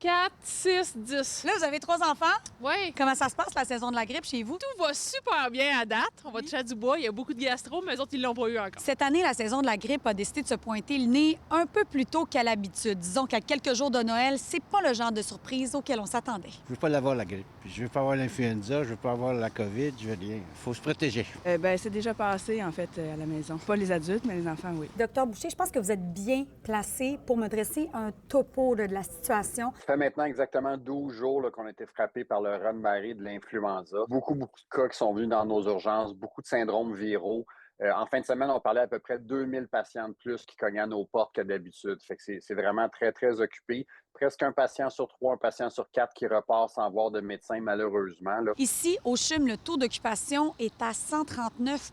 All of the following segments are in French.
4, 6, 10. Là, vous avez 3 enfants. Oui. Comment ça se passe, la saison de la grippe, chez vous? Tout va super bien à date. On va toucher à du bois. Il y a beaucoup de gastro, mais eux autres, ils l'ont pas eu encore. Cette année, la saison de la grippe a décidé de se pointer le nez un peu plus tôt qu'à l'habitude. Disons qu'à quelques jours de Noël, c'est pas le genre de surprise auquel on s'attendait. Je veux pas l'avoir, la grippe. Puis je veux pas avoir l'influenza, je veux pas avoir la COVID, je veux rien. Il faut se protéger. C'est déjà passé, en fait, à la maison. Pas les adultes, mais les enfants, oui. Docteur Boucher, je pense que vous êtes bien placé pour me dresser un topo de la situation. Ça fait maintenant exactement 12 jours qu'on a été frappé par le raz-de-marée de l'influenza. Beaucoup de cas qui sont venus dans nos urgences, beaucoup de syndromes viraux. En fin de semaine, on parlait à peu près 2000 patients de plus qui cognaient à nos portes que d'habitude. Fait que c'est vraiment très, très occupé. Presque un patient sur 3, un patient sur 4 qui repart sans voir de médecin, malheureusement. Là. Ici, au CHUM, le taux d'occupation est à 139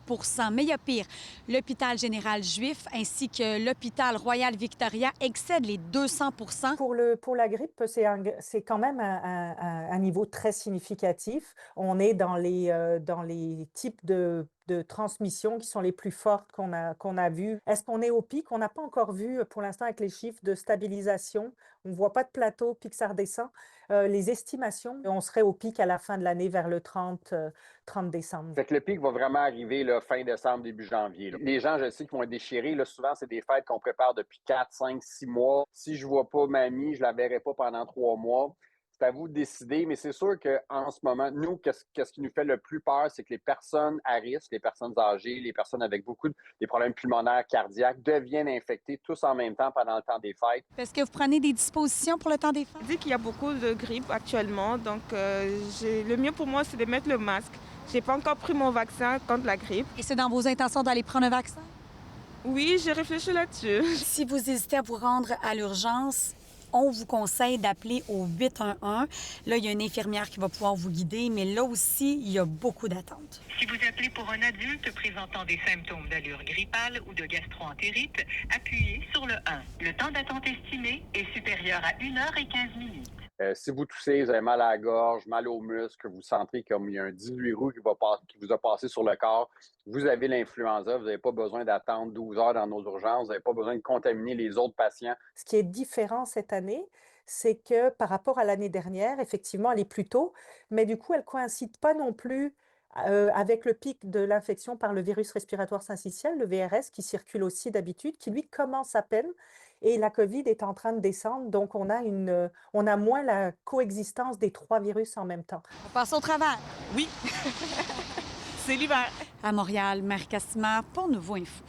mais il y a pire. L'hôpital général juif ainsi que l'hôpital Royal Victoria excèdent les 200 Pour la grippe, c'est quand même un niveau très significatif. On est dans les types de transmission qui sont les plus fortes qu'on a vues. Est-ce qu'on est au pic? On n'a pas encore vu pour l'instant avec les chiffres de stabilisation. On ne voit pas de plateau, puis que ça redescend. Les estimations, on serait au pic à la fin de l'année vers le 30 décembre. Fait que le pic va vraiment arriver là, fin décembre, début janvier. Là. Les gens, je sais, qui vont être déchirés, là, souvent, c'est des fêtes qu'on prépare depuis 4, 5, 6 mois. Si je ne vois pas mamie, je ne la verrai pas pendant 3 mois. C'est à vous de décider, mais c'est sûr qu'en ce moment, nous, qu'est-ce qui nous fait le plus peur, c'est que les personnes à risque, les personnes âgées, les personnes avec beaucoup des problèmes pulmonaires, cardiaques, deviennent infectés tous en même temps pendant le temps des fêtes. Est-ce que vous prenez des dispositions pour le temps des fêtes? Je dis qu'il y a beaucoup de grippe actuellement, donc le mieux pour moi, c'est de mettre le masque. J'ai pas encore pris mon vaccin contre la grippe. Et c'est dans vos intentions d'aller prendre un vaccin? Oui, j'ai réfléchi là-dessus. Si vous hésitez à vous rendre à l'urgence, on vous conseille d'appeler au 811. Là, il y a une infirmière qui va pouvoir vous guider, mais là aussi, il y a beaucoup d'attentes. Si vous appelez pour un adulte présentant des symptômes d'allure grippale ou de gastro-entérite, appuyez sur le 1. Le temps d'attente estimé est supérieur à 1h15. Si vous toussez, vous avez mal à la gorge, mal aux muscles, vous sentez comme il y a un 18 roues qui vous a passé sur le corps, vous avez l'influenza, vous n'avez pas besoin d'attendre 12 heures dans nos urgences, vous n'avez pas besoin de contaminer les autres patients. Ce qui est différent cette année, c'est que par rapport à l'année dernière, effectivement, elle est plus tôt, mais du coup, elle ne coïncide pas non plus avec le pic de l'infection par le virus respiratoire syncytial, le VRS, qui circule aussi d'habitude, qui lui commence à peine. Et la COVID est en train de descendre, donc on a moins la coexistence des 3 virus en même temps. On passe au travail. Oui, c'est l'hiver. À Montréal, Marie Cassimard pour Nouveau Info.